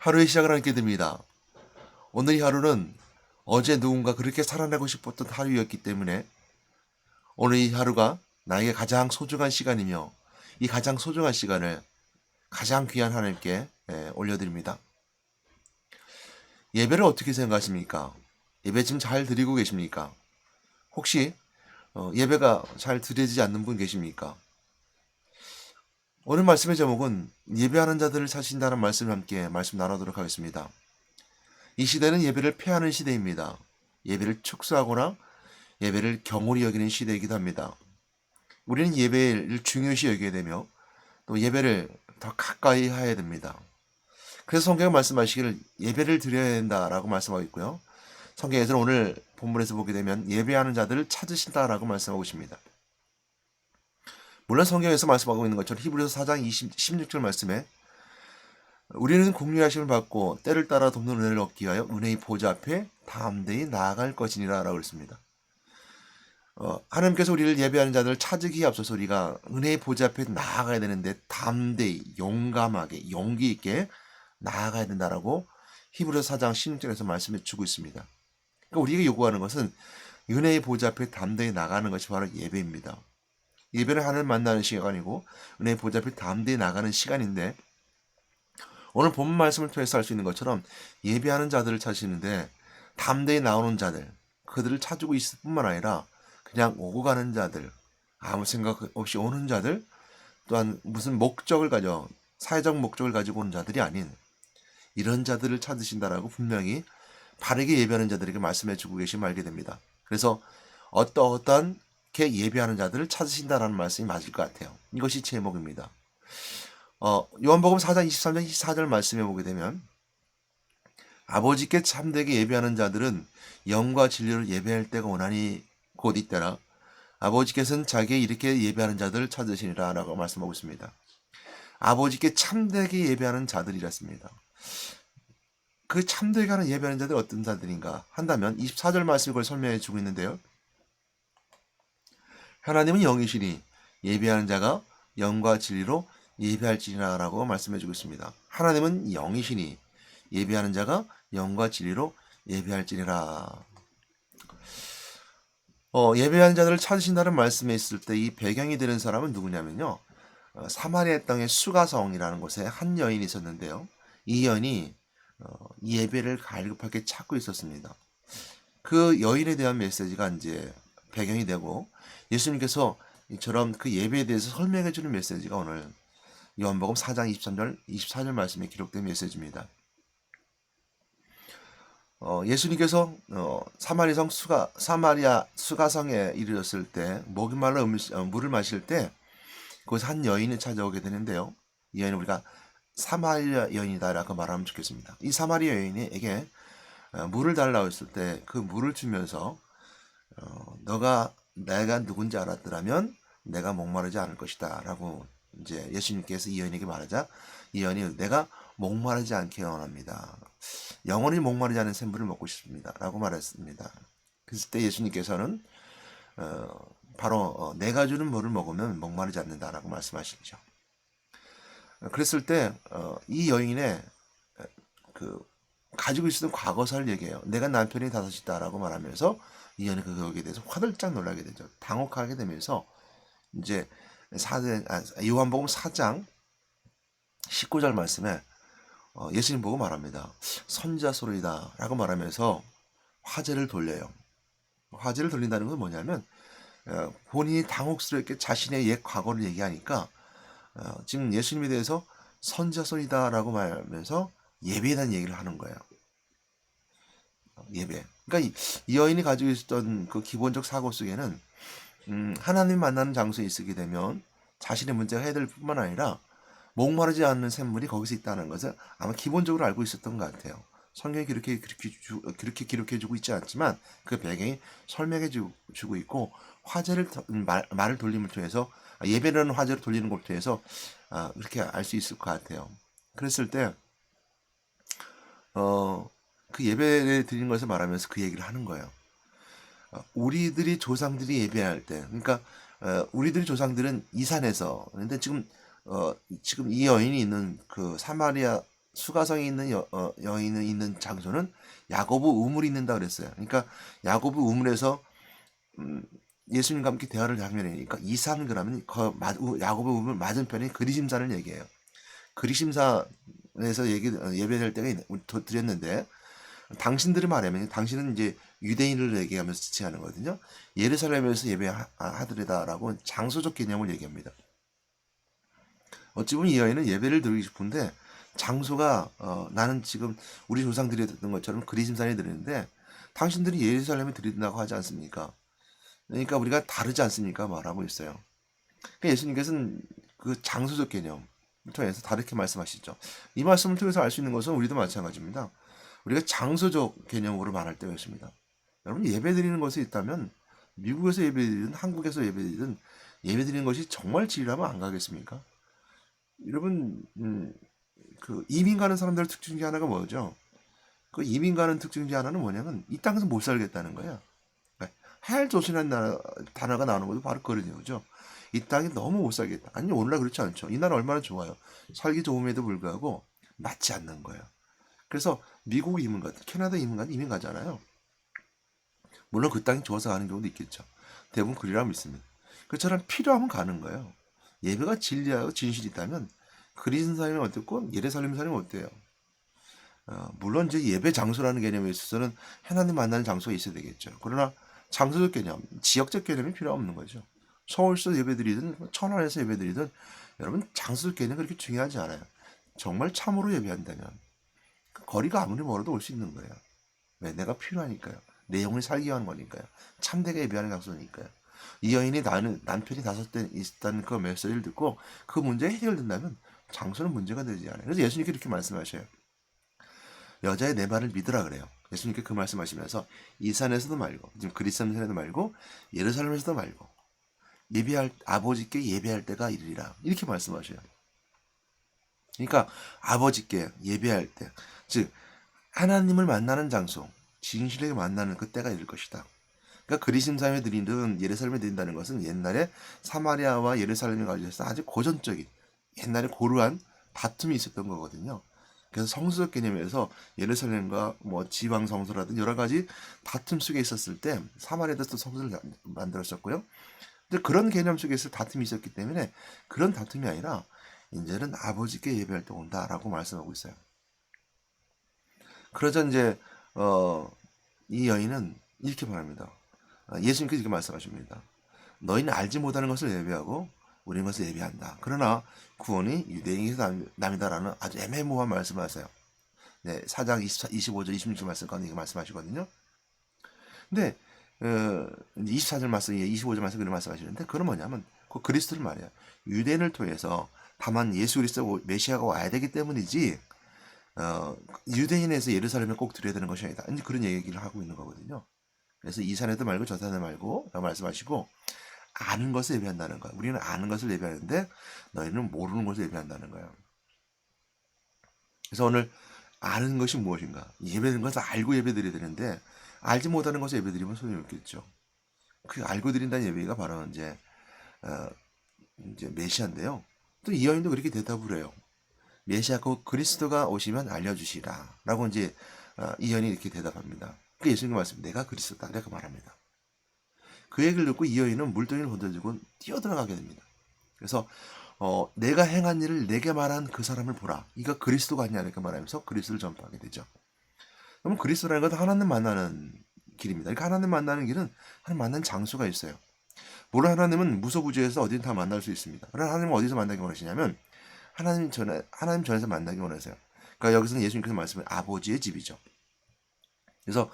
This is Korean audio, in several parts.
하루의 시작을 하게 됩니다. 오늘 이 하루는 어제 누군가 그렇게 살아내고 싶었던 하루였기 때문에 오늘 이 하루가 나에게 가장 소중한 시간이며 이 가장 소중한 시간을 가장 귀한 하나님께 올려드립니다. 예배를 어떻게 생각하십니까? 예배 지금 잘 드리고 계십니까? 혹시 예배가 잘 드려지지 않는 분 계십니까? 오늘 말씀의 제목은 예배하는 자들을 찾으신다는 말씀을 함께 말씀 나누도록 하겠습니다. 이 시대는 예배를 폐하는 시대입니다. 예배를 축소하거나 예배를 경홀히 여기는 시대이기도 합니다. 우리는 예배를 중요시 여기게 되며 또 예배를 더 가까이 해야 됩니다. 그래서 성경에 말씀하시기를 예배를 드려야 된다라고 말씀하고 있고요. 성경에서는 오늘 본문에서 보게 되면 예배하는 자들을 찾으신다라고 말씀하고 있습니다. 물론 성경에서 말씀하고 있는 것처럼 히브리서 4장 16절 말씀에 우리는 공의하심을 받고 때를 따라 돕는 은혜를 얻기 위하여 은혜의 보좌 앞에 담대히 나아갈 것이니라 라고 했습니다. 하나님께서 우리를 예배하는 자들을 찾으기에 앞서서 우리가 은혜의 보좌 앞에 나아가야 되는데 담대히 용감하게 용기 있게 나아가야 된다라고 히브리서 4장 16절에서 말씀해 주고 있습니다. 그러니까 우리가 요구하는 것은 은혜의 보좌 앞에 담대히 나가는 것이 바로 예배입니다. 예배는 하나님 만나는 시간이고 은혜의 보좌 앞에 담대히 나가는 시간인데 오늘 본문 말씀을 통해서 할 수 있는 것처럼 예배하는 자들을 찾으시는데 담대히 나오는 자들 그들을 찾고 있을 뿐만 아니라 그냥 오고 가는 자들 아무 생각 없이 오는 자들 또한 무슨 목적을 가져 사회적 목적을 가지고 오는 자들이 아닌 이런 자들을 찾으신다라고 분명히 바르게 예배하는 자들에게 말씀해 주고 계심을 알게 됩니다. 그래서 어떠한게 예배하는 자들을 찾으신다라는 말씀이 맞을 것 같아요. 이것이 제목입니다. 요한복음 4장 23절 24절 말씀해 보게 되면 아버지께 참되게 예배하는 자들은 영과 진리로 예배할 때가 오나니 곧 이때라 아버지께서는 자기의 이렇게 예배하는 자들을 찾으시니라 라고 말씀하고 있습니다. 아버지께 참되게 예배하는 자들이랬습니다. 그 참되게 하는 예배하는 자들이 어떤 자들인가 한다면 24절 말씀을 그걸 설명해 주고 있는데요. 하나님은 영이시니 예배하는 자가 영과 진리로 예배할지니라 라고 말씀해 주고 있습니다. 하나님은 영이시니 예배하는 자가 영과 진리로 예배할지니라. 예배하는 자들을 찾으신다는 말씀에 있을 때 이 배경이 되는 사람은 누구냐면요. 사마리아 땅의 수가성이라는 곳에 한 여인이 있었는데요. 이 여인이 예배를 갈급하게 찾고 있었습니다. 그 여인에 대한 메시지가 이제 배경이 되고 예수님께서 이처럼 그 예배에 대해서 설명해 주는 메시지가 오늘 요한복음 4장 23절 24절 말씀에 기록된 메시지입니다. 예수님께서 사마리아 수가성에 이르렀을 때 목이 말라 물을 마실 때 그곳 한 여인이 찾아오게 되는데요. 이 여인은 우리가 사마리아 여인이다라고 말하면 좋겠습니다. 이 사마리아 여인에게 물을 달라고 했을 때 그 물을 주면서 너가 내가 누군지 알았더라면 내가 목마르지 않을 것이다 라고 이제 예수님께서 이 여인에게 말하자 이 여인이 내가 목마르지 않게 원합니다. 영원히 목마르지 않은 샘물을 먹고 싶습니다 라고 말했습니다. 그랬을 때 예수님께서는 바로 내가 주는 물을 먹으면 목마르지 않는다라고 말씀하시죠. 그랬을 때 이 여인의 그 가지고 있었던 과거사를 얘기해요. 내가 남편이 다섯이다라고 말하면서 이 여인은 그거에 대해서 화들짝 놀라게 되죠. 당혹하게 되면서 이제 요한복음 4장 19절 말씀에 예수님 보고 말합니다. 선지자 소리다 라고 말하면서 화제를 돌려요. 화제를 돌린다는 건 뭐냐면 본인이 당혹스럽게 자신의 옛 과거를 얘기하니까 지금 예수님에 대해서 선지자 소리다 라고 말하면서 예배에 대한 얘기를 하는 거예요. 예배. 그러니까 이 여인이 가지고 있었던 그 기본적 사고 속에는 하나님 만나는 장소에 있게 되면 자신의 문제가 해결될 뿐만 아니라 목마르지 않는 샘물이 거기서 있다는 것을 아마 기본적으로 알고 있었던 것 같아요. 성경이 그렇게 기록해주고 있지 않지만 그 배경이 설명해주고 있고 말을 돌림을 통해서 예배라는 화제를 돌리는 걸 통해서 그렇게 알 수 있을 것 같아요. 그랬을 때 그 예배를 드리는 것을 말하면서 그 얘기를 하는 거예요. 우리들이 조상들이 예배할 때, 그러니까 우리들이 조상들은 이 산에서, 근데 지금 이 여인이 있는 그 사마리아 수가성이 있는 여인이 있는 장소는 야고보 우물이 있는다 그랬어요. 그러니까 야고보 우물에서 예수님과 함께 대화를 장면이니까 이상 그러면 야고보 우물 맞은편에 그리심산을 얘기해요. 그리심산에서 예배될 때가 드렸는데 당신들이 말하면 당신은 이제 유대인을 얘기하면서 지칭하는 거거든요. 예루살렘에서 예배하더라라고 장소적 개념을 얘기합니다. 어찌 보면 이 여인은 예배를 드리고 싶은데 장소가 나는 지금 우리 조상들이 드렸던 것처럼 그리심산에 드리는데 당신들이 예루살렘에 드린다고 하지 않습니까? 그러니까 우리가 다르지 않습니까? 말하고 있어요. 그러니까 예수님께서는 그 장소적 개념을 통해서 다르게 말씀하시죠. 이 말씀을 통해서 알 수 있는 것은 우리도 마찬가지입니다. 우리가 장소적 개념으로 말할 때가 있습니다. 여러분 예배 드리는 것이 있다면 미국에서 예배 드리든 한국에서 예배 드리든 예배 드리는 것이 정말 진리라면 안 가겠습니까? 여러분 그 이민 가는 사람들의 특징 중에 하나가 뭐죠? 그 이민 가는 특징 중에 하나는 뭐냐면 이 땅에서 못 살겠다는 거야. 헬조선이라는 단어가 나오는 것도 바로 그런 이유죠. 이 땅에 너무 못 살겠다. 아니 오늘날 그렇지 않죠. 이 나라 얼마나 좋아요. 살기 좋음에도 불구하고 맞지 않는 거예요. 그래서 미국 이민 가든 캐나다 이민 가잖아요. 물론 그 땅이 좋아서 가는 경우도 있겠죠. 대부분 그리라 믿습니다. 그처럼 필요하면 가는 거예요. 예배가 진리하고 진실이 있다면 그리스 사람이 어떻고 예루살렘 사람이 어때요? 물론 이제 예배 장소라는 개념에 있어서는 하나님 만나는 장소가 있어야 되겠죠. 그러나 장소적 개념, 지역적 개념이 필요 없는 거죠. 서울서 예배드리든 천안에서 예배드리든 여러분 장소적 개념이 그렇게 중요하지 않아요. 정말 참으로 예배한다면 그 거리가 아무리 멀어도 올 수 있는 거예요. 왜? 내가 필요하니까요. 내 영혼이 살기 위한 거니까요. 참되게 예배하는 장소니까요. 이 여인이 나는 남편이 5대 있다는 그 메시지를 듣고 그 문제가 해결된다면 장소는 문제가 되지 않아요. 그래서 예수님께 이렇게 말씀하셔요. 여자의 내 말을 믿으라 그래요. 예수님께 그 말씀하시면서 이 산에서도 말고 지금 그리스도산에도 말고 예루살렘에서도 말고 예배할 아버지께 예배할 때가 이르리라 이렇게 말씀하셔요. 그러니까 아버지께 예배할 때, 즉 하나님을 만나는 장소, 진실하게 만나는 그 때가 이를 것이다. 그러니까 그리심산에 드리든 예루살렘에 드린다는 것은 옛날에 사마리아와 예루살렘에 관련해서 아주 고전적인 옛날에 고루한 다툼이 있었던 거거든요. 그래서 성수적 개념에서 예루살렘과 뭐 지방 성소라든 여러 가지 다툼 속에 있었을 때 사마리아에서 또 성소를 만들었었고요. 근데 그런 개념 속에서 다툼이 있었기 때문에 그런 다툼이 아니라 이제는 아버지께 예배할 때 온다라고 말씀하고 있어요. 그러자 이제 이 여인은 이렇게 말합니다. 예수님께서 이렇게 말씀하십니다. 너희는 알지 못하는 것을 예배하고 우리는 것을 예배한다. 그러나 구원이 유대인에서 남이다라는 아주 애매모호한 말씀을 하세요. 네, 4장 25절 26절 말씀 가운데 이렇게 말씀하시거든요. 근데 24절 말씀, 25절 말씀 그런 말씀하시는데 그건 뭐냐면 그 그리스도를 말이야. 유대인을 통해서 다만 예수 그리스도 메시아가 와야 되기 때문이지 유대인에서 예루살렘에 꼭 드려야 되는 것이 아니다. 이제 그런 얘기를 하고 있는 거거든요. 그래서 이 산에도 말고 저 산에 말고 라고 말씀하시고 아는 것을 예배한다는 거야. 우리는 아는 것을 예배하는데 너희는 모르는 것을 예배한다는 거야. 그래서 오늘 아는 것이 무엇인가? 예배드리는 것을 알고 예배드려야 되는데 알지 못하는 것을 예배드리면 소용이 없겠죠. 그 알고 드린다는 예배가 바로 이제 메시아인데요. 또 이 여인도 그렇게 대답을 해요. 메시아 곧 그리스도가 오시면 알려주시라라고 이제 이 여인이 이렇게 대답합니다. 그 예수님 말씀 내가 그리스도다 이렇게 말합니다. 그 얘기를 듣고 이 여인은 물동이를 건져주고 뛰어들어가게 됩니다. 그래서 내가 행한 일을 내게 말한 그 사람을 보라. 이가 그리스도가 아니냐 이렇게 말하면서 그리스도를 전파하게 되죠. 그럼 그리스도라는 것은 하나님 만나는 길입니다. 그러니까 하나님 만나는 길은 하나님 만나는 장소가 있어요. 물론 하나님은 무소부지에서 어디든 다 만날 수 있습니다. 그러나 하나님은 어디서 만나기 원하시냐면 하나님 전에서 만나기 원하세요. 그러니까 여기서는 예수님께서 말씀은 아버지의 집이죠. 그래서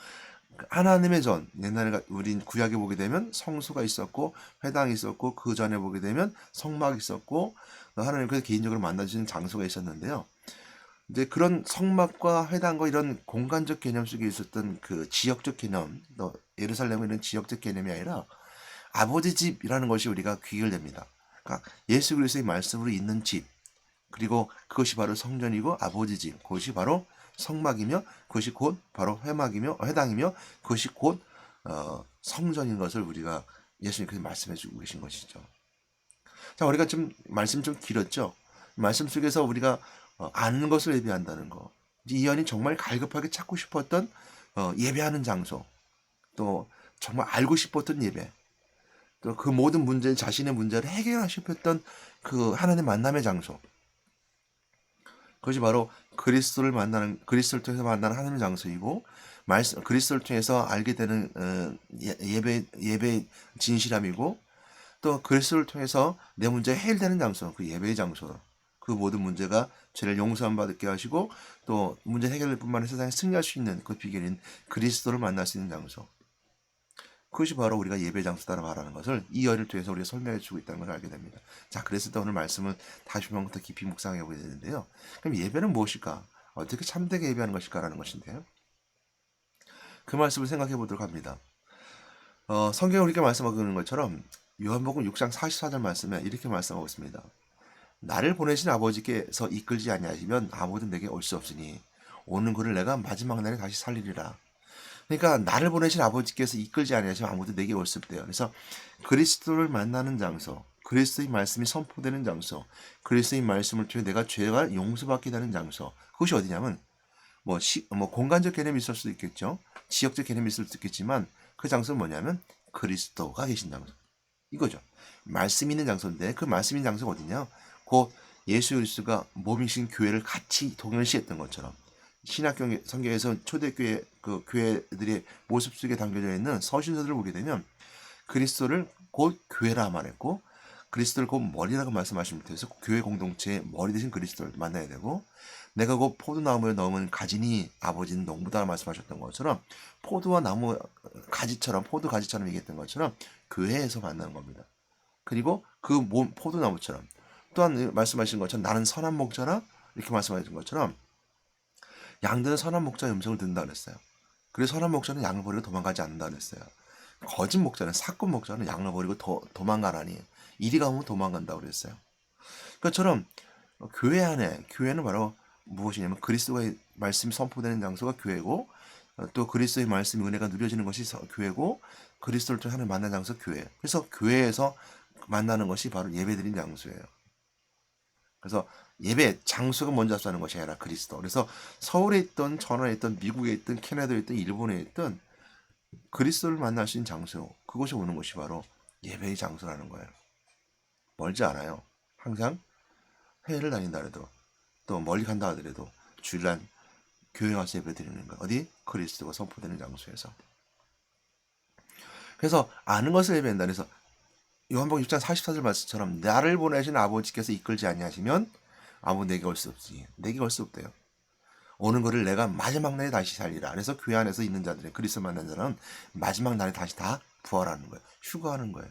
하나님의 전, 옛날에 우린 구약에 보게 되면 성소가 있었고 회당이 있었고 그 전에 보게 되면 성막이 있었고 하나님께서 개인적으로 만나주시는 장소가 있었는데요. 이제 그런 성막과 회당과 이런 공간적 개념 속에 있었던 그 지역적 개념, 예루살렘은 이런 지역적 개념이 아니라 아버지 집이라는 것이 우리가 귀결됩니다. 그러니까 예수 그리스도의 말씀으로 있는 집, 그리고 그것이 바로 성전이고 아버지 집, 그것이 바로 성막이며 그것이 곧 바로 회당이며 그것이 곧 성전인 것을 우리가 예수님께서 말씀해 주고 계신 것이죠. 자, 우리가 좀 말씀 좀 길었죠. 말씀 속에서 우리가 아는 것을 예배한다는 거. 이언이 정말 갈급하게 찾고 싶었던 예배하는 장소, 또 정말 알고 싶었던 예배, 또 그 모든 문제, 자신의 문제를 해결하고 싶었던 그 하나님의 만남의 장소. 그것이 바로 그리스도를 통해서 만나는 하나님의 장소이고, 그리스도를 통해서 알게 되는 예배 진실함이고, 또 그리스도를 통해서 내 문제가 해결되는 장소, 그 예배의 장소. 그 모든 문제가 죄를 용서함 받게 하시고 또 문제 해결될 뿐만 아니라 세상에 승리할 수 있는 그 비결인 그리스도를 만날 수 있는 장소. 그것이 바로 우리가 예배 장소다라 말하는 것을 이 열을 통해서 우리가 설명해 주고 있다는 걸 알게 됩니다. 자, 그래서 또 오늘 말씀을 다시 한번 더 깊이 묵상해 보게 되는데요. 그럼 예배는 무엇일까? 어떻게 참되게 예배하는 것일까라는 것인데요. 그 말씀을 생각해 보도록 합니다. 성경에 우리가 말씀하고 있는 것처럼 요한복음 6장 44절 말씀에 이렇게 말씀하고 있습니다. 나를 보내신 아버지께서 이끌지 아니하시면 아무도 내게 올 수 없으니 오는 그를 내가 마지막 날에 다시 살리리라. 그러니까 나를 보내신 아버지께서 이끌지 아니하시면 아무도 내게 올 수 없대요. 그래서 그리스도를 만나는 장소, 그리스도의 말씀이 선포되는 장소, 그리스도의 말씀을 통해 내가 죄가 용서받게 되는 장소. 그것이 어디냐면 뭐 공간적 개념이 있을 수도 있겠죠. 지역적 개념이 있을 수도 있겠지만 그 장소는 뭐냐면 그리스도가 계신 장소. 이거죠. 말씀 있는 장소인데 그 말씀 있는 장소가 어디냐? 곧 예수 그리스도가 몸이신 교회를 같이 동일시했던 것처럼 신약 성경에서 초대교회 그 교회들의 모습 속에 담겨져 있는 서신서들을 보게 되면 그리스도를 곧 교회라 말했고 그리스도를 곧 머리라고 말씀하신 못해서 교회 공동체의 머리 대신 그리스도를 만나야 되고 내가 곧 포도나무에 넣으면 가지니 아버지는 농부다 말씀하셨던 것처럼 포도와 나무 가지처럼 포도 가지처럼 얘기했던 것처럼 교회에서 만나는 겁니다. 그리고 그 포도나무처럼 또한 말씀하신 것처럼 나는 선한 목자라 이렇게 말씀하신 것처럼 양들은 선한 목자의 음성을 듣는다 그랬어요. 그래서 선한 목자는 양을 버리고 도망가지 않는다 그랬어요. 거짓 목자는 사꾼 목자는 양을 버리고 도망가라니 이리 가면 도망간다고 그랬어요. 그것처럼 교회는 바로 무엇이냐면 그리스도의 말씀이 선포되는 장소가 교회고 또 그리스도의 말씀이 은혜가 누려지는 것이 교회고 그리스도를 통해 하나님 만난 장소 교회. 그래서 교회에서 만나는 것이 바로 예배드린 장소예요. 그래서 예배 장소가 먼저 앞서는 것이 아니라 그리스도. 그래서 서울에 있던 전화에 있던 미국에 있던 캐나다에 있던 일본에 있던 그리스도를 만날 수 있는 장소 그곳에 오는 것이 바로 예배의 장소라는 거예요. 멀지 않아요. 항상 해외를 다닌다 해도 또 멀리 간다 하더라도 주일날 교회 와서 예배 드리는 거 어디? 그리스도가 선포되는 장소에서. 그래서 아는 것을 예배한다. 그래서 요한복음 6장 44절 말씀처럼 나를 보내신 아버지께서 이끌지 아니하시면 아무 내게 올 수 없지. 내게 올 수 없대요. 오는 거를 내가 마지막 날에 다시 살리라. 그래서 교회 안에서 있는 자들이 그리스도 만난 자는 마지막 날에 다시 다 부활하는 거예요. 휴거하는 거예요.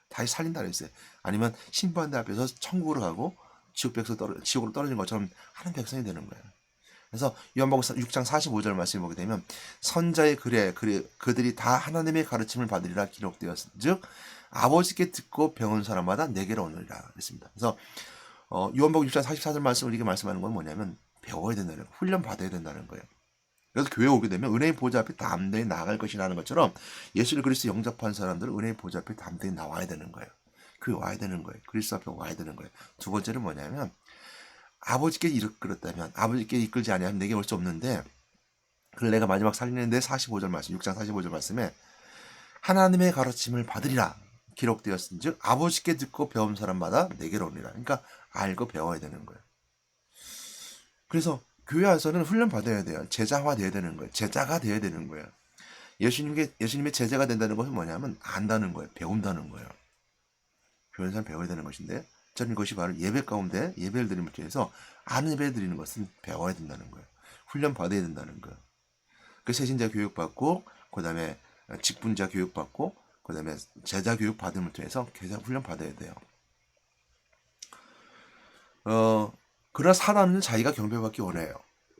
다시 살린다 그랬어요. 아니면 심판대 앞에서 천국으로 가고 지옥으로 떨어진 것처럼 하는 백성이 되는 거예요. 그래서 요한복음 6장 45절 말씀을 보게 되면 선자의 글에 그들이 다 하나님의 가르침을 받으리라 기록되었은즉 아버지께 듣고 배운 사람마다 내게로 오느니라 그랬습니다. 그래서 요한복음 6장 44절 말씀을 이렇게 말씀하는 건 뭐냐면 배워야 된다는 거예요. 훈련 받아야 된다는 거예요. 그래서 교회에 오게 되면 은혜의 보좌 앞에 담대히 나아갈 것이라는 것처럼 예수를 그리스도 영접한 사람들은 은혜의 보좌 앞에 담대히 나와야 되는 거예요. 교회 와야 되는 거예요. 그리스도 앞에 와야 되는 거예요. 두 번째는 뭐냐면 아버지께 이끌었다면 아버지께 이끌지 아니하면 내게 올 수 없는데 그걸 내가 마지막 살리는데 45절 말씀 6장 45절 말씀에 하나님의 가르침을 받으리라 기록되었은즉 아버지께 듣고 배운 사람마다 내게로 오리라. 그러니까 알고 배워야 되는 거예요. 그래서 교회 안에서는 훈련 받아야 돼요. 제자화 돼야 되는 거예요. 제자가 돼야 되는 거예요. 예수님의 제자가 된다는 것은 뭐냐면 안다는 거예요. 배운다는 거예요. 배우는 사람 배워야 되는 것인데 저는 이것이 바로 예배 가운데 예배를 드림을 통해서 아는 예배를 드리는 것은 배워야 된다는 거예요. 훈련 받아야 된다는 거예요. 그 세신자 교육받고 그다음에 직분자 교육받고 그다음에 제자 교육 받음을 통해서 계속 훈련 받아야 돼요. 그러나 사단은 자기가 경배받기 원해요.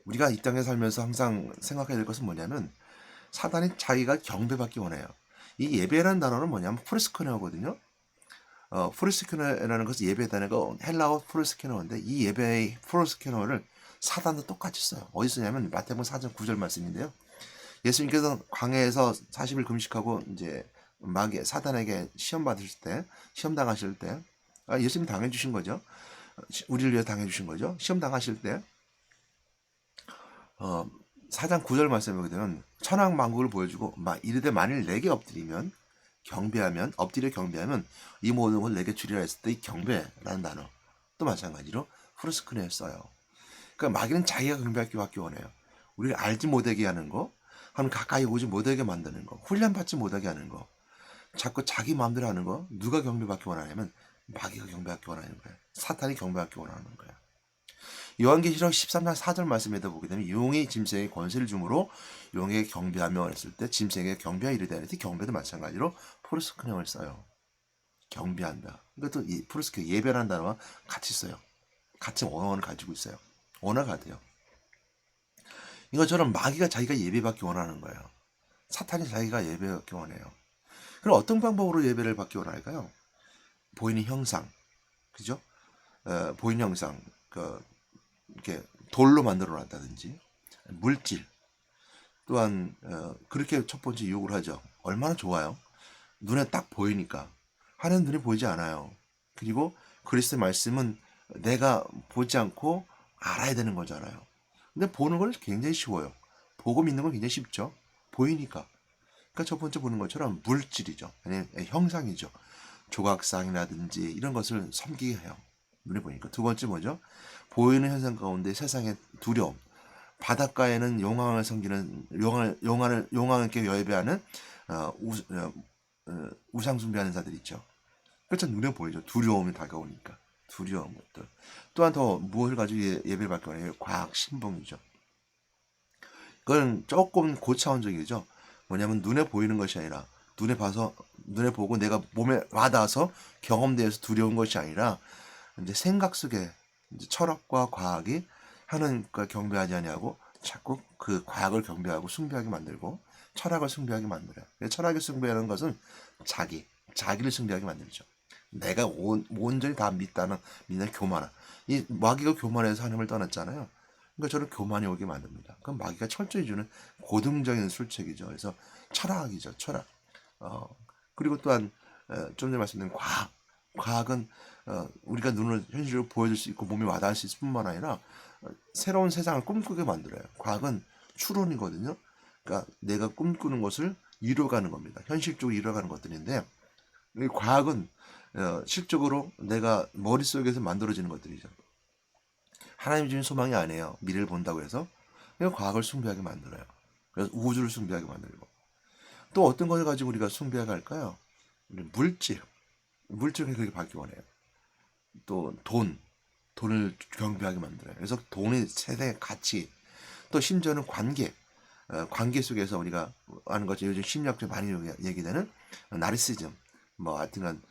우리가 이 땅에 살면서 항상 생각해야 될 것은 뭐냐면 사단이 자기가 경배받기 원해요. 이 예배라는 단어는 뭐냐면 프르스케너거든요. 프르스케너라는 것은 예배 단어가 헬라어 프르스케너인데 이 예배의 프르스케너를 사단도 똑같이 써요. 어디 쓰냐면 마태복음 4장 9절 말씀인데요. 예수님께서 광야에서 40일 금식하고 이제 사단에게 시험 당하실 때 예수님 당해 주신 거죠. 우리를 위해 당해 주신 거죠. 시험 당하실 때 어, 4장 9절 말씀에 보게 되면 천황만국을 보여주고 이르되 만일 내게 엎드리면 경배하면 엎드려 경배하면 이 모든 걸 내게 주리라 했을 때 이 경배라는 단어 또 마찬가지로 프로스크네에 써요. 그러니까 마귀는 자기가 경배하기 원해요. 우리를 알지 못하게 하는 거, 하면 가까이 오지 못하게 만드는 거, 훈련받지 못하게 하는 거, 자꾸 자기 마음대로 하는 거. 누가 경배받기 원하냐면 마귀가 경배받기 원하는 거야. 사탄이 경배받기 원하는 거야. 요한계시록 13장 4절 말씀에도 보게 되면 용이 짐승에게 권세를 주므로 용에게 경배하며 했을 때 짐승에게 경배하 이르되 하는데 경배도 마찬가지로 프로스크네을 써요. 경배한다. 이것도 이 프로스크 예배라는 단어와 같이 써요. 같은 언어를 가지고 있어요. 언어가 같아요. 이것처럼 마귀가 자기가 예배받기 원하는 거예요. 사탄이 자기가 예배받기 원해요. 그럼 어떤 방법으로 예배를 받기 원할까요? 보이는 형상, 그죠? 보이는 형상, 이렇게 돌로 만들어 놨다든지, 물질, 또한 그렇게 첫 번째 유혹을 하죠. 얼마나 좋아요. 눈에 딱 보이니까. 하나님 눈에 보이지 않아요. 그리고 그리스도의 말씀은 내가 보지 않고 알아야 되는 거잖아요. 근데 보는 건 굉장히 쉬워요. 보고 믿는 건 굉장히 쉽죠. 보이니까. 그러니까 첫 번째 보는 것처럼 물질이죠. 아니, 형상이죠. 조각상이라든지 이런 것을 섬기게 해요. 눈에 보니까. 두 번째 뭐죠? 보이는 현상 가운데 세상의 두려움. 바닷가에는 용왕을 섬기는 용왕께 예배하는 우상 숭배하는 자들 있죠. 그렇죠. 눈에 보이죠. 두려움이 다가오니까. 두려운 것들. 또한 더 무엇을 가지고 예배를 받기 원해요? 과학 신봉이죠. 그건 조금 고차원적이죠. 뭐냐면 눈에 보이는 것이 아니라 눈에 보고 내가 몸에 와닿아서 경험되어서 두려운 것이 아니라 이제 생각 속에 이제 철학과 과학이 하나님과 경배하지 아니하고 자꾸 그 과학을 경배하고 숭배하게 만들고 철학을 숭배하게 만들어요. 철학을 숭배하는 것은 자기를 숭배하게 만들죠. 내가 온전히 다 믿는 교만함. 이 마귀가 교만해서 하나님을 떠났잖아요. 그러니까 저를 교만이 오게 만듭니다. 그럼 마귀가 철저히 주는 고등적인 술책이죠. 그래서 철학이죠. 철학. 그리고 또한 좀 전에 말씀드린 과학. 과학은 우리가 눈을 현실로 보여줄 수 있고 몸에 와닿을 수 있을 뿐만 아니라 새로운 세상을 꿈꾸게 만들어요. 과학은 추론이거든요. 그러니까 내가 꿈꾸는 것을 이뤄가는 겁니다. 현실적으로 이뤄가는 것들인데 이 과학은 실적으로 내가 머릿속에서 만들어지는 것들이죠. 하나님 주신 소망이 아니에요. 미래를 본다고 해서 과학을 숭배하게 만들어요. 그래서 우주를 숭배하게 만들고 또 어떤 것을 가지고 우리가 숭배하게 할까요? 물질을 그렇게 받기 원해요. 또 돈을 경배하게 만들어요. 그래서 돈의 세상의 가치, 또 심지어는 관계 속에서 우리가 아는 것처럼 요즘 심리학적 많이 얘기되는 나르시즘, 하여튼간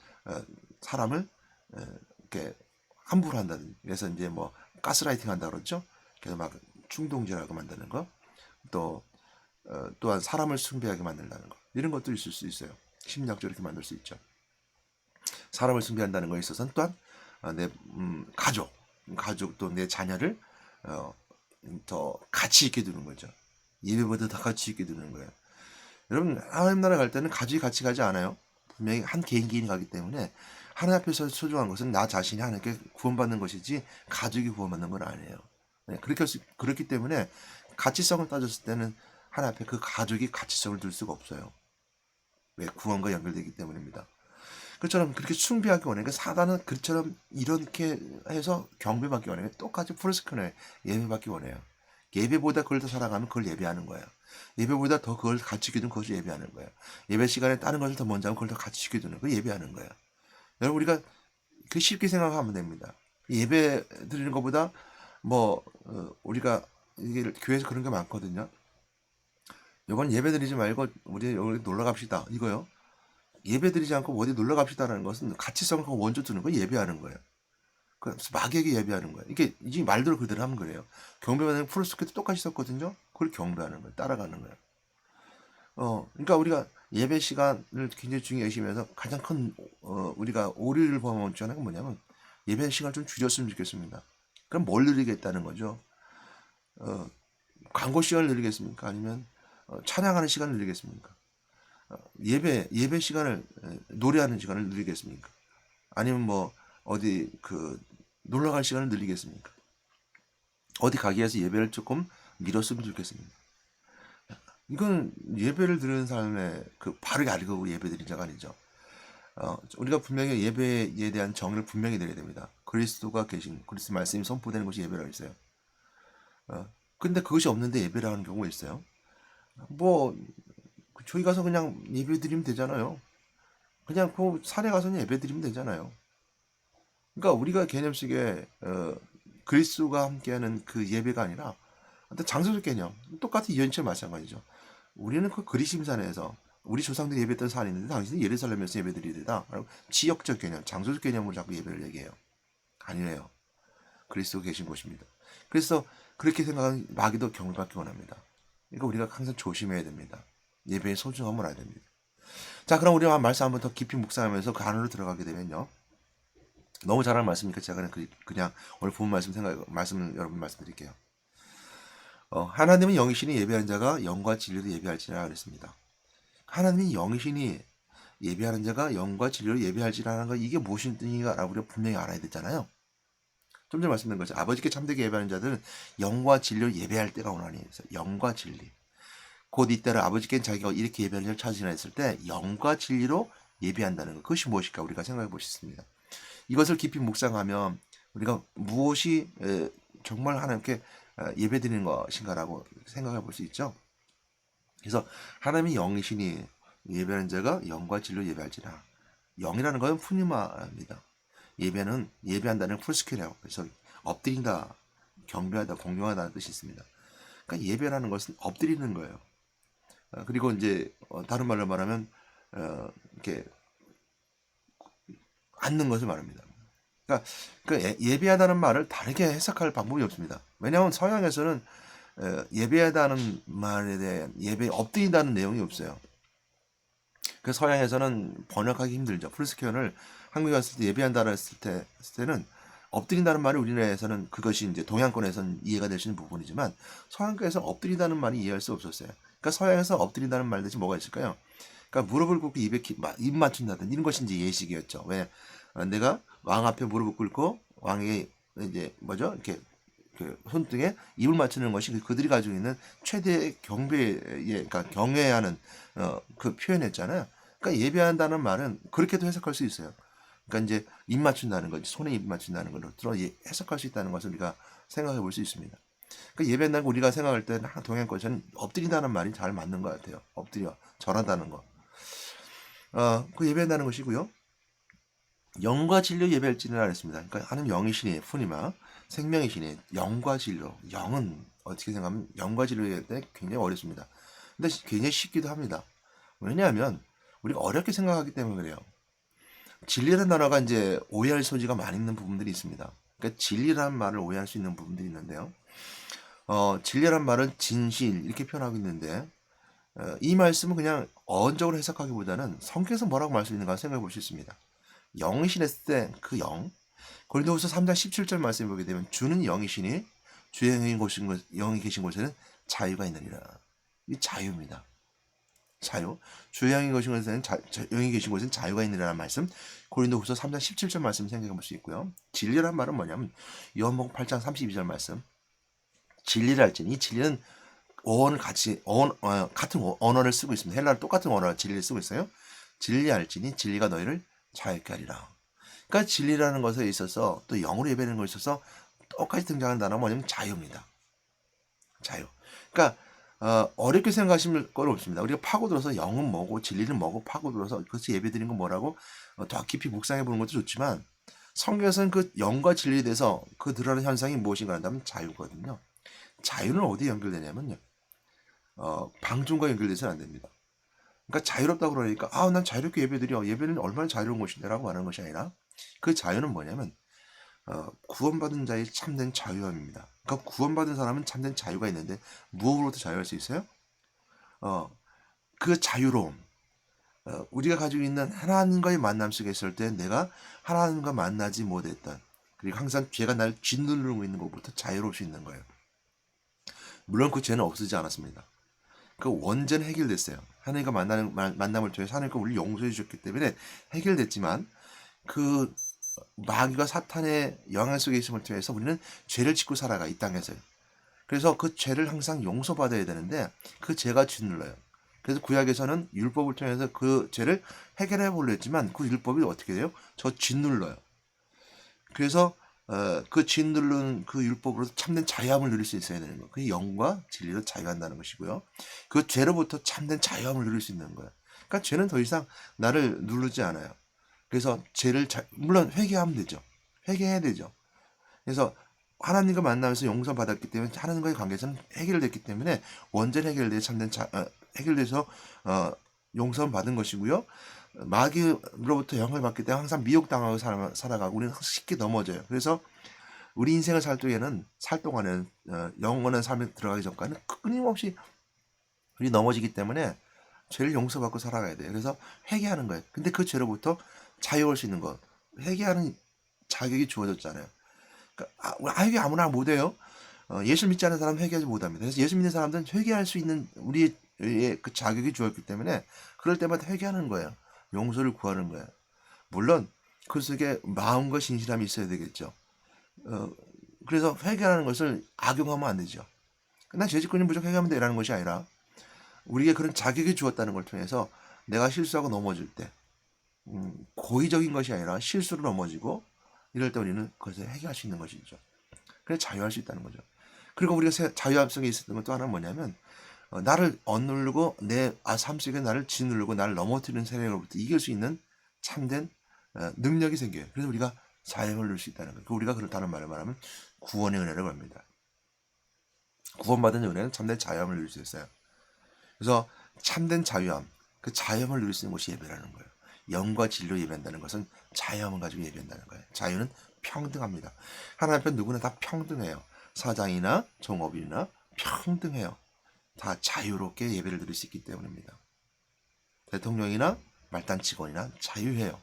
사람을 이렇게 함부로 한다든지, 그래서 이제 가스라이팅 한다 그러죠. 그래서 막 충동질하게 만드는 거, 또 또한 사람을 숭배하게 만든다는 거, 이런 것도 있을 수 있어요. 심리학적으로 이렇게 만들 수 있죠. 사람을 숭배한다는 거에 있어서는 또한 내 가족 또 내 자녀를 더 가치 있게 두는 거죠. 예배보다 더 가치 있게 두는 거예요. 여러분 하나님 나라 갈 때는 가족이 같이 가지 않아요. 분명히 한 개인이 가기 때문에 하나님 앞에서 소중한 것은 나 자신이 하나님께 구원받는 것이지 가족이 구원받는 건 아니에요. 네, 그렇기 때문에 가치성을 따졌을 때는 하나님 앞에 그 가족이 가치성을 둘 수가 없어요. 왜? 구원과 연결되기 때문입니다. 그처럼 그렇게 숭배하기 원해. 그 사단은 그처럼 이렇게 해서 경배받기 원해요. 똑같이 프로스크네 예배받기 원해요. 예배보다 그걸 더 사랑하면 그걸 예배하는 거예요. 예배보다 더 그걸 가치 있게 두면 그것을 예배하는 거예요. 예배 시간에 다른 것을 더 먼저 하면 그걸 더 가치 있게 두는 거 예배하는 거예요. 여러분 우리가 그 쉽게 생각하면 됩니다. 예배 드리는 것보다 우리가 이게 교회에서 그런 게 많거든요. 이번 예배 드리지 말고 우리 여기 놀러 갑시다. 이거요. 예배 드리지 않고 어디 놀러 갑시다라는 것은 가치성을 먼저 두는 거 예배하는 거예요. 그래서 마귀에게 예배하는 거예요. 이게 말대로 그대로 하면 그래요. 경배받는 프로스케도 똑같이 썼거든요. 그걸 경배하는 거예요. 따라가는 거예요. 그러니까 우리가 예배 시간을 굉장히 중요히 여기면서 가장 큰 우리가 오류를 범하는 중 하나가 뭐냐면 예배 시간을 좀 줄였으면 좋겠습니다. 그럼 뭘 늘리겠다는 거죠? 광고 시간을 늘리겠습니까? 아니면 찬양하는 시간을 늘리겠습니까? 예배 시간을 노래하는 시간을 늘리겠습니까? 아니면 어디 놀러 갈 시간을 늘리겠습니까? 어디 가기 위해서 예배를 조금 미뤘으면 좋겠습니다. 이건 예배를 드리는 삶의 그 바르게 알고 예배 드린 자가 아니죠. 우리가 분명히 예배에 대한 정의를 분명히 내려야 됩니다. 그리스도가 계신 그리스도 말씀이 선포되는 것이 예배라고 있어요. 근데 그것이 없는데 예배라는 경우가 있어요. 뭐 저희 가서 그냥 예배 드리면 되잖아요. 그냥 그 산에 가서는 예배 드리면 되잖아요. 그러니까 우리가 개념식에 그리스도가 함께하는 그 예배가 아니라 어떤 장소적 개념, 똑같은 이언체 마찬가지죠. 우리는 그 그리심산에서 우리 조상들이 예배했던 산이 있는데 당신은 예루살렘에서 예배드리리다. 지역적 개념, 장소적 개념으로 자꾸 예배를 얘기해요. 아니에요. 그리스도가 계신 곳입니다. 그래서 그렇게 생각하는 마귀도 경외받기 원합니다. 그러니까 우리가 항상 조심해야 됩니다. 예배의 소중함을 알아야 됩니다. 자, 그럼 우리가 말씀 한번 더 깊이 묵상하면서 그 안으로 들어가게 되면요. 너무 잘하는 말씀이니까 제가 그냥 오늘 본 말씀을 여러분 말씀드릴게요. 하나님은 영이시니 예배하는 자가 영과 진리로 예배할지라 그랬습니다. 하나님이 영이시니 예배하는 자가 영과 진리로 예배할지라는 거 이게 무슨 뜻인가라고 우리가 분명히 알아야 되잖아요. 좀 전에 말씀드린 것처럼 아버지께 참되게 예배하는 자들은 영과 진리로 예배할 때가 오나니 영과 진리. 곧 이때를 아버지께는 자기가 이렇게 예배하는 자를 찾으시나 했을 때 영과 진리로 예배한다는 것. 그것이 무엇일까 우리가 생각해 보셨습니다. 이것을 깊이 묵상하면 우리가 무엇이 정말 하나님께 예배드리는 것인가라고 생각해 볼 수 있죠. 그래서 하나님이 영이시니 예배하는 자가 영과 진리로 예배할지라. 영이라는 것은 푸니마입니다. 예배는 예배한다는 풀스킬이라고 그래서 엎드린다, 경배하다, 공경하다는 뜻이 있습니다. 그러니까 예배라는 것은 엎드리는 거예요. 그리고 이제 다른 말로 말하면 이렇게 앉는 것을 말합니다. 그러니까 그 예배하다는 말을 다르게 해석할 방법이 없습니다. 왜냐하면 서양에서는 예배하다는 말에 대한 예배 엎드린다는 내용이 없어요. 그 서양에서는 번역하기 힘들죠. 풀스퀘어를 한국에 갔을 때 예배한다는 했을 때는 엎드린다는 말이 우리나라에서는 그것이 이제 동양권에서는 이해가 될 수 있는 부분이지만 서양권에서 엎드린다는 말이 이해할 수 없었어요. 그러니까 서양에서 엎드린다는 말 대신 뭐가 있을까요? 그러니까 무릎을 꿇고 입 맞춘다든 이런 것이 이제 예식이었죠. 왜 내가 왕 앞에 무릎을 꿇고 왕에게 이제 뭐죠? 이렇게 그 손등에 입을 맞추는 것이 그들이 가지고 있는 최대의 그러니까 경외하는 그 표현이었잖아요. 그러니까 예배한다는 말은 그렇게도 해석할 수 있어요. 그러니까 이제 입 맞춘다는 거지 손에 입 맞춘다는 걸로 해석할 수 있다는 것을 우리가 생각해 볼 수 있습니다. 그러니까 예배한다는 거 우리가 생각할 때는 동양 것은 엎드린다는 말이 잘 맞는 것 같아요. 엎드려 절한다는 거. 그 예배한다는 것이고요. 영과 진리로 예배할지니라 했습니다. 그러니까 하나님 영이시니 푸니마 생명이시니 영과 진리로. 영은 어떻게 생각하면 영과 진리로 예배할 때 굉장히 어렵습니다. 근데 굉장히 쉽기도 합니다. 왜냐하면 우리가 어렵게 생각하기 때문에 그래요. 진리라는 단어가 이제 오해할 소지가 많이 있는 부분들이 있습니다. 그러니까 진리라는 말을 오해할 수 있는 부분들이 있는데요. 진리라는 말은 진실 이렇게 표현하고 있는데 이 말씀은 그냥 어원적으로 해석하기보다는 성경에서 뭐라고 말씀있는가 생각해 볼 수 있습니다. 영이신 했을 때 그 영. 고린도후서 3장 17절 말씀을 보게 되면 주는 영이시니 주의 영이 계신 곳에는 자유가 있느니라. 이 자유입니다. 자유. 주의 영이 계신 곳에는 영이 계신 곳에는 자유가 있느라는 말씀. 고린도후서 3장 17절 말씀 생각해 볼 수 있고요. 진리란 말은 뭐냐면 요한복음 8장 32절 말씀. 진리를 할지니 이 진리는 어원을 같은 언어를 쓰고 있습니다. 헬라는 똑같은 언어로 진리를 쓰고 있어요. 진리할지니 진리가 너희를 자유케 하리라. 그러니까 진리라는 것에 있어서 또 영으로 예배하는 것에 있어서 똑같이 등장하는 단어가 뭐냐면 자유입니다. 자유. 그러니까 어렵게 생각하실 건 없습니다. 우리가 파고들어서 영은 뭐고 진리는 뭐고 파고들어서 그것을 예배드리는 건 뭐라고 더 깊이 묵상해 보는 것도 좋지만 성경에서는 그 영과 진리에 대해서 그 드러나는 현상이 무엇인가 한다면 자유거든요. 자유는 어디에 연결되냐면요. 방종과 연결돼서는 안 됩니다. 그러니까 자유롭다고 그러니까 난 자유롭게 예배드려. 예배는 얼마나 자유로운 것인데 라고 말하는 것이 아니라 그 자유는 뭐냐면 구원받은 자의 참된 자유함입니다. 그러니까 구원받은 사람은 참된 자유가 있는데 무엇으로부터 자유할 수 있어요? 그 자유로움. 우리가 가지고 있는 하나님과의 만남 속에 있을 때 내가 하나님과 만나지 못했던 그리고 항상 죄가 날 짓누르고 있는 것부터 자유로울 수 있는 거예요. 물론 그 죄는 없어지지 않았습니다. 그 원죄는 해결됐어요. 하나님과 만남을 통해서 하나님과 우리를 용서해 주셨기 때문에 해결됐지만 그 마귀와 사탄의 영향 속에 있음을 통해서 우리는 죄를 짓고 살아가 이 땅에서요. 그래서 그 죄를 항상 용서받아야 되는데 그 죄가 짓눌러요. 그래서 구약에서는 율법을 통해서 그 죄를 해결해 보려 했지만 그 율법이 어떻게 돼요? 저 짓눌러요. 그래서 그 짓누르는 그 율법으로 참된 자유함을 누릴 수 있어야 되는 거예요. 그게 영과 진리로 자유한다는 것이고요. 그 죄로부터 참된 자유함을 누릴 수 있는 거예요. 그러니까 죄는 더 이상 나를 누르지 않아요. 그래서 죄를 물론 회개하면 되죠. 회개해야 되죠. 그래서 하나님과 만나면서 용서받았기 때문에 하나님과의 관계에서는 해결됐기 때문에 원전 해결돼 참된 해결돼서 용서는 받은 것이고요. 마귀로부터 영향을 받기 때문에 항상 미혹당하고 살아가고 우리는 쉽게 넘어져요. 그래서 우리 인생을 살 동안에는 영원한 삶에 들어가기 전까지는 끊임없이 우리 넘어지기 때문에 죄를 용서받고 살아가야 돼요. 그래서 회개하는 거예요. 근데 그 죄로부터 자유할 수 있는 것, 회개하는 자격이 주어졌잖아요. 그러니까 회개 아무나 못해요. 예수 믿지 않는 사람은 회개하지 못합니다. 그래서 예수 믿는 사람들은 회개할 수 있는 우리의 그 자격이 주었기 때문에 그럴 때마다 회개하는 거예요. 용서를 구하는 거예요. 물론 그 속에 마음과 신실함이 있어야 되겠죠. 그래서 회개하는 것을 악용하면 안 되죠. 나 죄짓고 있는 무조건 회개하면 되라는 것이 아니라 우리에게 그런 자격이 주었다는 걸 통해서 내가 실수하고 넘어질 때 고의적인 것이 아니라 실수로 넘어지고 이럴 때 우리는 그것을 해결할 수 있는 것이죠. 그래서 자유할 수 있다는 거죠. 그리고 우리가 자유함성에 있었던 건 또 하나는 뭐냐면 나를 억누르고 내 삶 속에 나를 짓누르고 나를 넘어뜨리는 세력으로부터 이길 수 있는 참된 능력이 생겨요. 그래서 우리가 자유를 누릴 수 있다는 거예요. 우리가 그렇다는 말을 말하면 구원의 은혜라고 합니다. 구원받은 은혜는 참된 자유함을 누릴 수 있어요. 그래서 참된 자유함, 그 자유함을 누릴 수 있는 것이 예배라는 거예요. 영과 진리로 예배한다는 것은 자유함을 가지고 예배한다는 거예요. 자유는 평등합니다. 하나님 앞에 누구나 다 평등해요. 사장이나 종업이나 평등해요. 다 자유롭게 예배를 드릴 수 있기 때문입니다. 대통령이나 말단 직원이나 자유해요.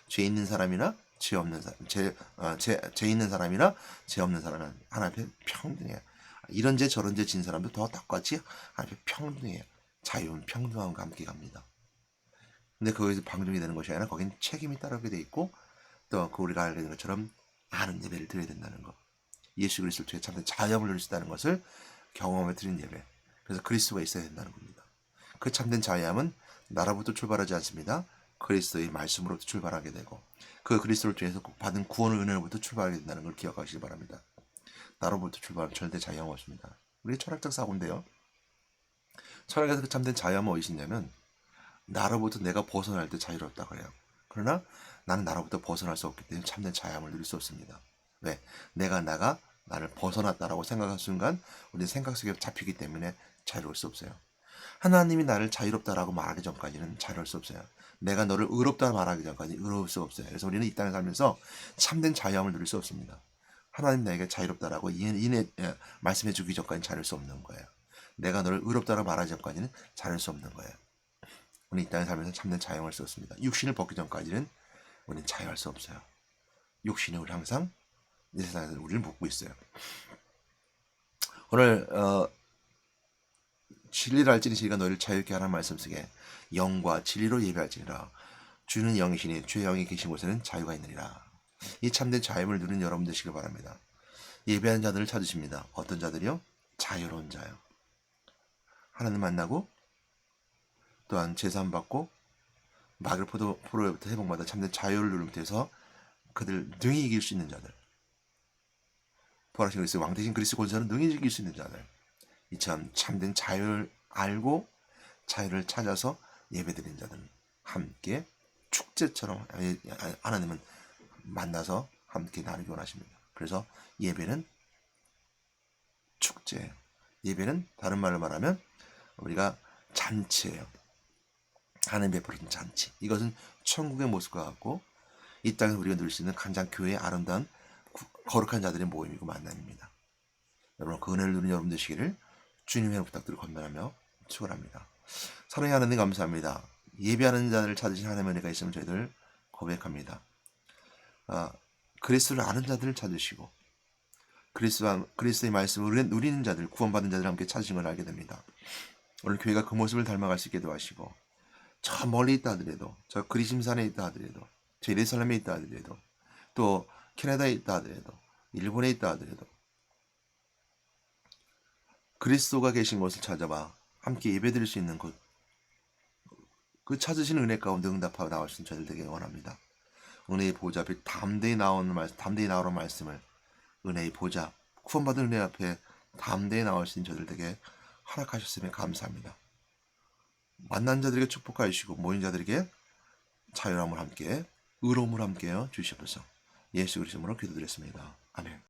죄 있는 사람이나 죄 없는 사람, 죄 있는 사람이나 죄 없는 사람은 하나님 앞에 평등해요. 이런 죄 저런 죄 진 사람도 더 똑같이 하나님 앞에 평등해요. 자유는 평등함과 함께 갑니다. 근데 거기서 방종이 되는 것이 아니라 거긴 책임이 따르게 돼 있고 또 그 우리가 알게 된 것처럼 아는 예배를 드려야 된다는 거. 예수 그리스도를 통해 참된 자유함을 누릴 수 있다는 것을 경험해 드린 예배. 그래서 그리스도가 있어야 된다는 겁니다. 그 참된 자유함은 나로부터 출발하지 않습니다. 그리스도의 말씀으로부터 출발하게 되고 그 그리스도를 통해서 받은 구원의 은혜로부터 출발하게 된다는 걸 기억하시기 바랍니다. 나로부터 출발하면 절대 자유함 없습니다. 우리 철학적 사고인데요. 철학에서 그 참된 자유함은 어디 있냐면 나로부터 내가 벗어날 때 자유롭다 그래요. 그러나 나는 나로부터 벗어날 수 없기 때문에 참된 자유함을 누릴 수 없습니다. 왜? 내가 나를 벗어났다라고 생각한 순간 우리 생각 속에 잡히기 때문에 자유로울 수 없어요. 하나님이 나를 자유롭다라고 말하기 전까지는 자유로울 수 없어요. 내가 너를 의롭다 말하기 전까지 의로울 수 없어요. 그래서 우리는 이 땅에 살면서 참된 자유함을 누릴 수 없습니다. 하나님 나에게 자유롭다라고 말씀해 주기 전까지는 자유로울 수 없는 거예요. 내가 너를 의롭다라고 말하기 전까지는 자유로울 수 없는 거예요. 우리 이 땅에 살면서 참된 자유할 수 없습니다. 육신을 벗기 전까지는 우리는 자유할 수 없어요. 육신이 우리 항상 이 세상에서 우리를 묶고 있어요. 오늘 진리를 알지니 진리가 너희를 자유케 하라는 말씀 속에 영과 진리로 예배할지니라. 주는 영이시니 주의 영이 계신 곳에는 자유가 있느니라. 이 참된 자유를 누리는 여러분 되시길 바랍니다. 예배하는 자들을 찾으십니다. 어떤 자들이요? 자유로운 자요. 하나님 만나고 또한 제사함 받고 마귀 포로로부터 해방받아 참된 자유를 누리면 돼서 그들 능히 이길 수 있는 자들, 부활하신 그리스도 왕 대신 그리스도 권세는 능히 이길 수 있는 자들, 이처럼 참된 자유를 알고 자유를 찾아서 예배드리는 자들은 함께 축제처럼 하나님은 만나서 함께 나누기 원하십니다. 그래서 예배는 축제예요. 예배는 다른 말로 말하면 우리가 잔치예요. 하나님 베푸는 잔치. 이것은 천국의 모습과 같고 이 땅에서 우리가 누릴 수 있는 가장 교회의 아름다운 거룩한 자들의 모임이고 만남입니다. 여러분 그 은혜를 누리는 여러분 되시기를 주님의 부탁드리고 건면하며 축원합니다. 사랑의 하나님 감사합니다. 예배하는 자들을 찾으신 하나님의 은혜가 있으면 저희들 고백합니다. 그리스도를 아는 자들을 찾으시고 그리스도의 말씀을 누리는 자들, 구원받은 자들 함께 찾으신 걸 알게 됩니다. 오늘 교회가 그 모습을 닮아갈 수 있게 도와주시고 저 멀리 있다 하더라도 저 그리심산에 있다 하더라도 저 예루살렘에 있다 하더라도 또 캐나다에 있다 하더라도, 일본에 있다 하더라도 그리스도가 계신 곳을 찾아봐 함께 예배드릴 수 있는 곳, 그 찾으신 은혜 가운데 응답하고 나올 수 있는 저희들 되게 원합니다. 은혜의 보좌 앞에 담대히 나오는 말씀을, 은혜의 보좌, 구원받은 은혜 앞에 담대히 나올 수 있는 저희들 되게 허락하셨으면 감사합니다. 만난 자들에게 축복하여 주시고 모인 자들에게 자유함을 함께, 의로움을 함께 주시옵소서. 예수 그리스도로 기도드렸습니다. 아멘.